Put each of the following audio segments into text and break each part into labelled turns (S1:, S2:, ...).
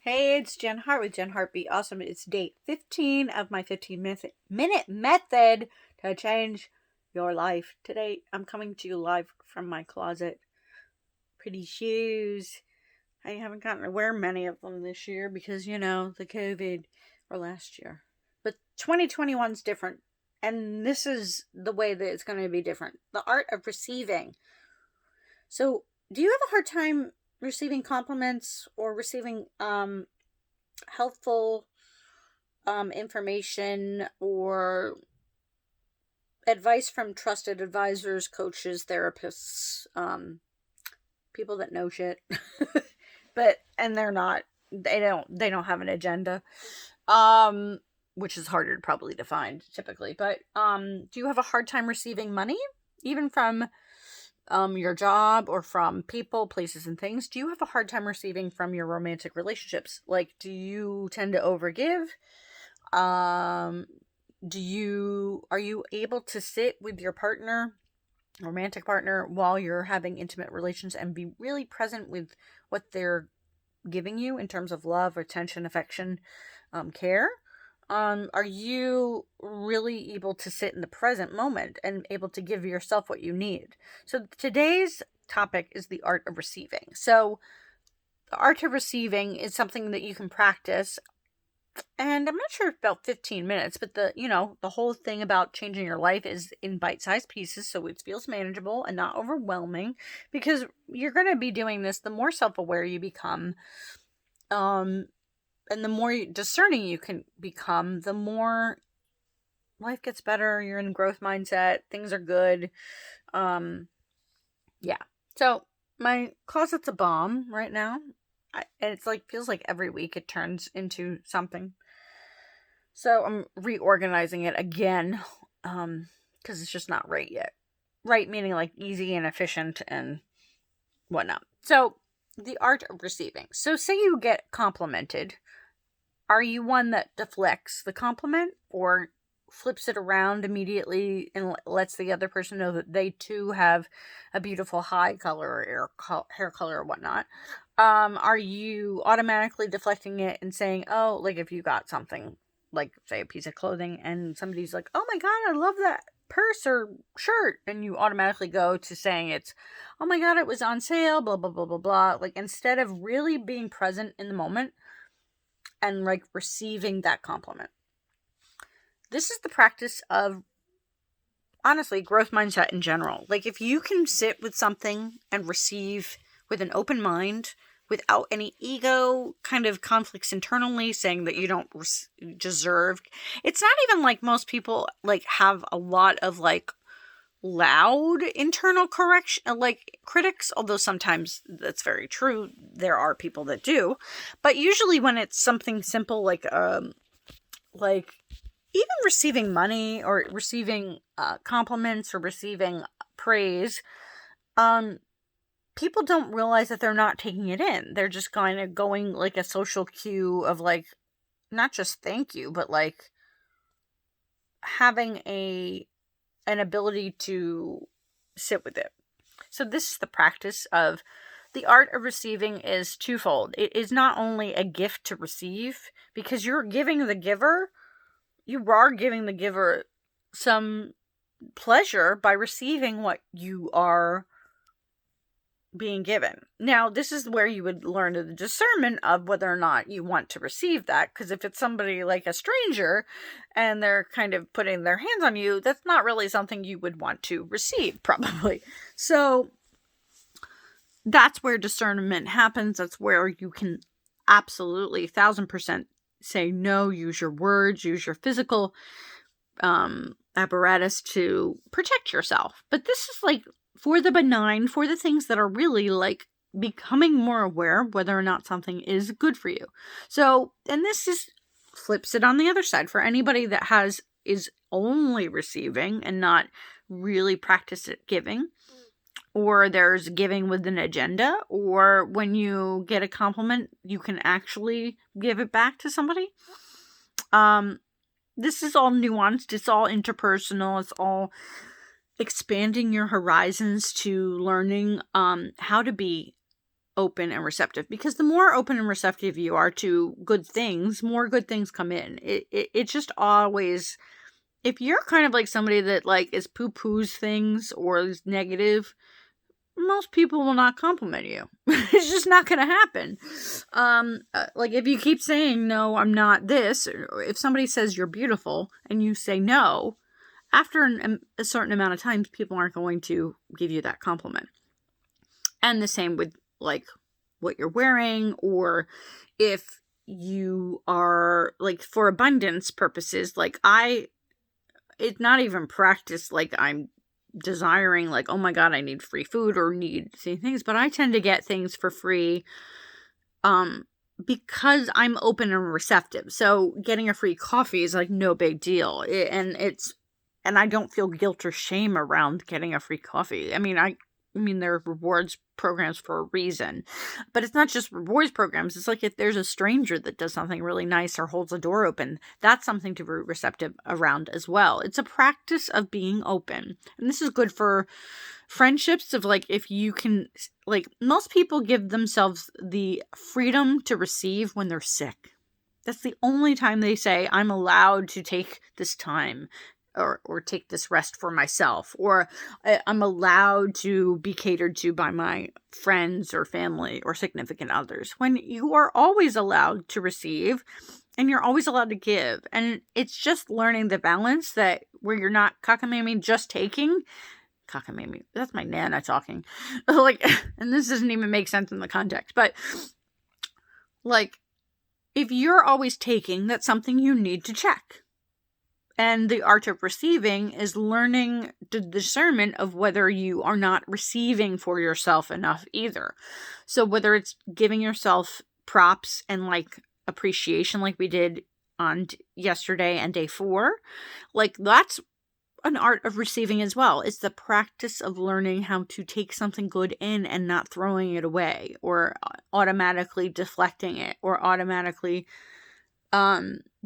S1: Hey, it's Jen Hart with Jen Hart Be Awesome. It's day 15 of my 15-minute method to change your life. Today, I'm coming to you live from my closet. Pretty shoes. I haven't gotten to wear many of them this year because, the COVID or last year. But 2021's different. And this is the way that it's going to be different. The art of receiving. So, do you have a hard time receiving compliments or receiving helpful information or advice from trusted advisors, coaches, therapists, people that know shit? And they don't have an agenda, which is harder probably to find typically. But do you have a hard time receiving money, even from your job or from people, places, and things? Do you have a hard time receiving from your romantic relationships? Like, do you tend to overgive? Are you able to sit with your partner, romantic partner, while you're having intimate relations and be really present with what they're giving you in terms of love, attention, affection, care? Are you really able to sit in the present moment and able to give yourself what you need? So today's topic is the art of receiving. So the art of receiving is something that you can practice. And I'm not sure about 15 minutes, but the whole thing about changing your life is in bite-sized pieces, so it feels manageable and not overwhelming, because you're going to be doing this the more self-aware you become. And the more discerning you can become, the more life gets better. You're in growth mindset. Things are good. Yeah. So my closet's a bomb right now. And it's feels like every week it turns into something. So I'm reorganizing it again. Because it's just not right yet. Right meaning easy and efficient and whatnot. So the art of receiving. So say you get complimented. Are you one that deflects the compliment or flips it around immediately and lets the other person know that they too have a beautiful high color or hair color or whatnot? Are you automatically deflecting it and saying, oh, if you got something, say a piece of clothing, and somebody's like, oh my God, I love that purse or shirt, and you automatically go to saying it's, oh my God, it was on sale, blah, blah, blah, blah, blah. Instead of really being present in the moment and receiving that compliment. This is the practice of, honestly, growth mindset in general. If you can sit with something and receive with an open mind, without any ego kind of conflicts internally saying that you don't deserve. It's not even most people have a lot of loud internal correction, critics, although sometimes that's very true. There are people that do, but usually when it's something simple like even receiving money or receiving compliments or receiving praise, people don't realize that they're not taking it in. They're just kind of going a social cue of not just thank you, but having an ability to sit with it. So this is the practice of the art of receiving is twofold. It is not only a gift to receive, because you are giving the giver some pleasure by receiving what you are being given. Now, this is where you would learn the discernment of whether or not you want to receive that, because if it's somebody like a stranger and they're kind of putting their hands on you, that's not really something you would want to receive, probably. So that's where discernment happens. That's where you can absolutely 1,000% say no, use your words, use your physical apparatus to protect yourself. But this is for the benign, for the things that are really becoming more aware of whether or not something is good for you. So, and this flips it on the other side for anybody that is only receiving and not really practice at giving, or there's giving with an agenda, or when you get a compliment, you can actually give it back to somebody. This is all nuanced. It's all interpersonal. It's all expanding your horizons to learning how to be open and receptive, because the more open and receptive you are to good things, more good things come in. It just always, if you're kind of like somebody that like is poo-poos things or is negative, most people will not compliment you. It's just not going to happen. Like if you keep saying, no, I'm not this, or if somebody says you're beautiful and you say no, after a certain amount of times, people aren't going to give you that compliment. And the same with like what you're wearing, or if you are like for abundance purposes, like it's not even practice like I'm desiring like, oh my god, I need free food or need things, but I tend to get things for free because I'm open and receptive. So getting a free coffee is like no big deal. And I don't feel guilt or shame around getting a free coffee. I mean, there are rewards programs for a reason, but it's not just rewards programs. It's like if there's a stranger that does something really nice or holds a door open, that's something to be receptive around as well. It's a practice of being open. And this is good for friendships of like, if you can, like most people give themselves the freedom to receive when they're sick. That's the only time they say, I'm allowed to take this time. Or take this rest for myself, or I'm allowed to be catered to by my friends or family or significant others. When you are always allowed to receive and you're always allowed to give. And it's just learning the balance that where you're not cockamamie just taking. Cockamamie, that's my Nana talking. Like, and this doesn't even make sense in the context, but like, if you're always taking, that's something you need to check. And the art of receiving is learning the discernment of whether you are not receiving for yourself enough either. So whether it's giving yourself props and like appreciation like we did on yesterday and day 4, like that's an art of receiving as well. It's the practice of learning how to take something good in and not throwing it away or automatically deflecting it or automatically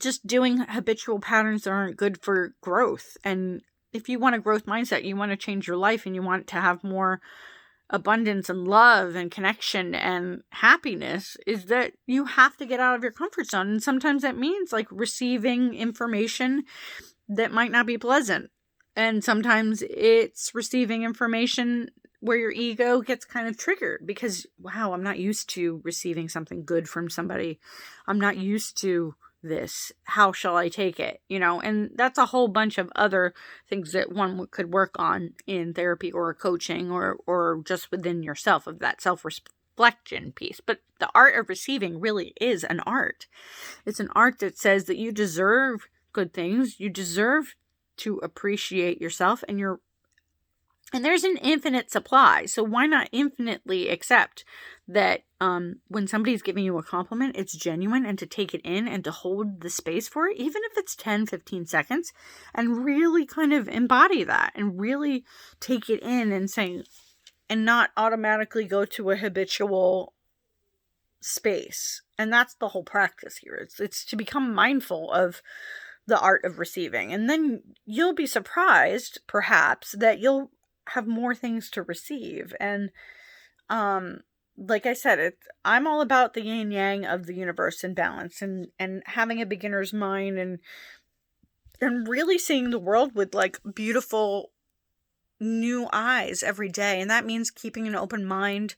S1: just doing habitual patterns that aren't good for growth. And if you want a growth mindset, you want to change your life and you want to have more abundance and love and connection and happiness, is that you have to get out of your comfort zone. And sometimes that means like receiving information that might not be pleasant. And sometimes it's receiving information where your ego gets kind of triggered because, wow, I'm not used to receiving something good from somebody. I'm not used to this. How shall I take it? You know, and that's a whole bunch of other things that one could work on in therapy or coaching or just within yourself, of that self-reflection piece. But the art of receiving really is an art. It's an art that says that you deserve good things. You deserve to appreciate yourself, and there's an infinite supply. So why not infinitely accept that when somebody's giving you a compliment, it's genuine, and to take it in and to hold the space for it, even if it's 10, 15 seconds, and really kind of embody that and really take it in and say, and not automatically go to a habitual space. And that's the whole practice here. It's to become mindful of the art of receiving. And then you'll be surprised, perhaps, that you'll have more things to receive. And like I said, I'm all about the yin yang of the universe and balance, and having a beginner's mind, and really seeing the world with like beautiful new eyes every day. And that means keeping an open mind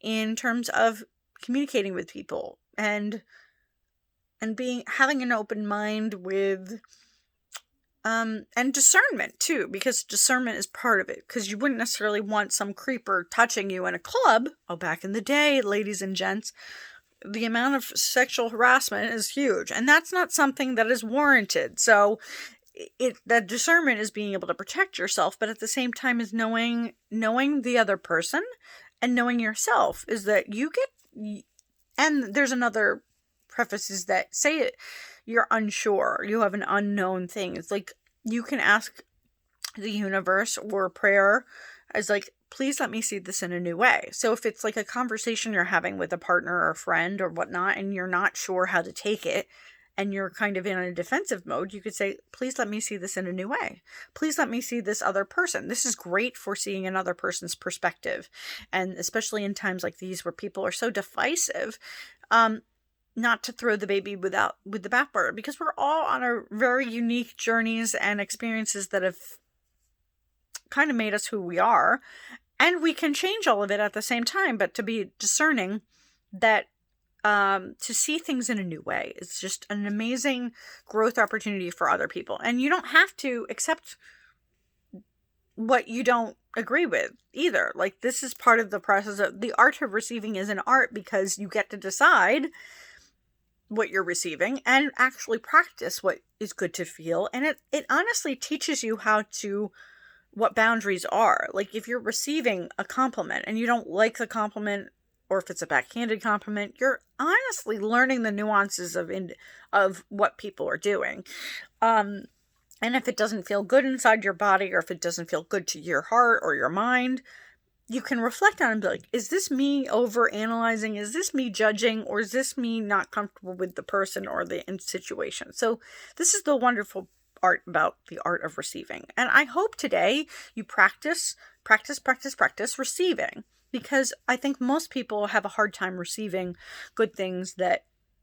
S1: in terms of communicating with people and having an open mind with and discernment too, because discernment is part of it, because you wouldn't necessarily want some creeper touching you in a club. Oh, back in the day, ladies and gents, the amount of sexual harassment is huge, and that's not something that is warranted. So that discernment is being able to protect yourself, but at the same time is knowing the other person and knowing yourself, is that you get, and there's another prefaces that say it, you're unsure, you have an unknown thing. It's like you can ask the universe or prayer as like, please let me see this in a new way. So if it's like a conversation you're having with a partner or a friend or whatnot, and you're not sure how to take it, and you're kind of in a defensive mode, you could say, please let me see this in a new way. Please let me see this other person. This is great for seeing another person's perspective. And especially in times like these where people are so divisive, not to throw the baby with the bathwater, because we're all on our very unique journeys and experiences that have kind of made us who we are. And we can change all of it at the same time, but to be discerning that to see things in a new way is just an amazing growth opportunity for other people. And you don't have to accept what you don't agree with either. Like, this is part of the process of the art of receiving is an art, because you get to decide what you're receiving and actually practice what is good to feel. And it honestly teaches you what boundaries are. Like, if you're receiving a compliment and you don't like the compliment, or if it's a backhanded compliment, you're honestly learning the nuances of what people are doing. And if it doesn't feel good inside your body, or if it doesn't feel good to your heart or your mind, you can reflect on it and be like, is this me over analyzing? Is this me judging? Or is this me not comfortable with the person or the situation? So this is the wonderful art about the art of receiving. And I hope today you practice receiving, because I think most people have a hard time receiving good things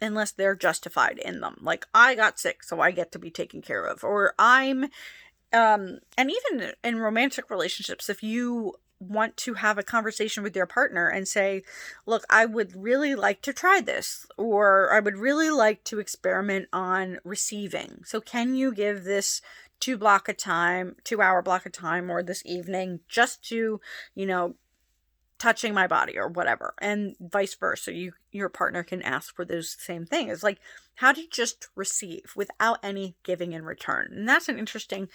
S1: unless they're justified in them. Like, I got sick, so I get to be taken care of. Or and even in romantic relationships, if you want to have a conversation with your partner and say, look, I would really like to try this, or I would really like to experiment on receiving. So can you give this 2 hour block of time, or this evening, just to, touching my body or whatever, and vice versa. Your partner can ask for those same things. It's like, how do you just receive without any giving in return? And that's an interesting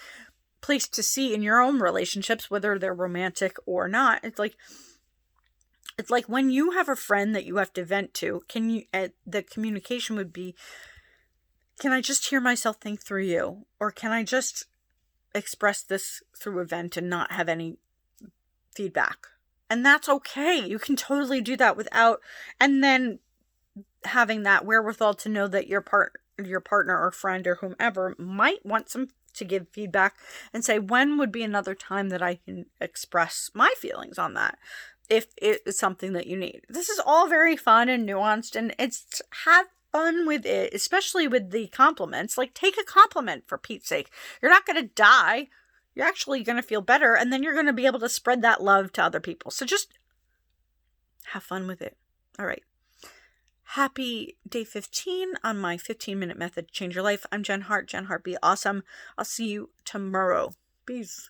S1: place to see in your own relationships, whether they're romantic or not. It's like when you have a friend that you have to vent to, the communication would be, can I just hear myself think through you? Or can I just express this through a vent and not have any feedback? And that's okay. You can totally do that and then having that wherewithal to know that your partner or friend or whomever might want to give feedback, and say, when would be another time that I can express my feelings on that, if it is something that you need. This is all very fun and nuanced, and have fun with it, especially with the compliments. Like, take a compliment, for Pete's sake. You're not going to die. You're actually going to feel better, and then you're going to be able to spread that love to other people. So just have fun with it. All right. Happy day 15 on my 15-minute method to change your life. I'm Jen Hart. Jen Hart, be awesome. I'll see you tomorrow. Peace.